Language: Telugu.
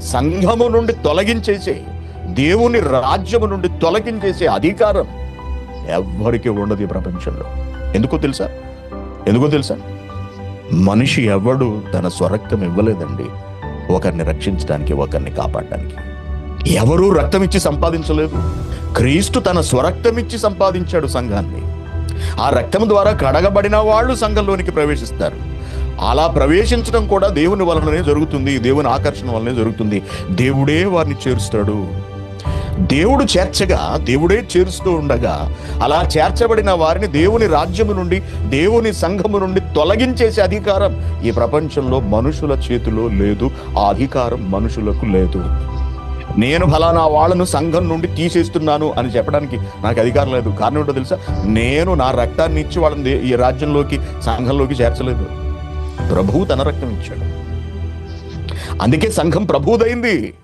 సంఘము నుండి తొలగించేసే, దేవుని రాజ్యము నుండి తొలగించేసే అధికారం ఎవ్వరికి ఉండదు ఈ ప్రపంచంలో. ఎందుకో తెలుసా? మనిషి ఎవడు తన స్వరక్తం ఇవ్వలేదండి ఒకరిని రక్షించడానికి, ఒకరిని కాపాడడానికి. ఎవరూ రక్తం ఇచ్చి సంపాదించలేదు. క్రీస్తు తన స్వరక్తం ఇచ్చి సంపాదించాడు సంఘాన్ని. ఆ రక్తం ద్వారా కడగబడిన వాళ్ళు సంఘంలోనికి ప్రవేశిస్తారు. అలా ప్రవేశించడం కూడా దేవుని వలననే జరుగుతుంది, దేవుని ఆకర్షణ వలనే జరుగుతుంది. దేవుడే వారిని చేరుస్తాడు. దేవుడు చేర్చగా, దేవుడే చేరుస్తూ ఉండగా, అలా చేర్చబడిన వారిని దేవుని రాజ్యము నుండి, దేవుని సంఘము నుండి తొలగించేసే అధికారం ఈ ప్రపంచంలో మనుషుల చేతిలో లేదు. ఆ అధికారం మనుషులకు లేదు. నేను ఫలానా వాళ్ళను సంఘం నుండి తీసేస్తున్నాను అని చెప్పడానికి నాకు అధికారం లేదు. కారణం ఏంటో తెలుసా? నేను నా రక్తాన్ని ఇచ్చి వాళ్ళని ఈ రాజ్యంలోకి, సంఘంలోకి చేర్చలేదు. ప్రభువు తన రక్తం ఇచ్చాడు. అందుకే సంఘం ప్రభువుదైంది.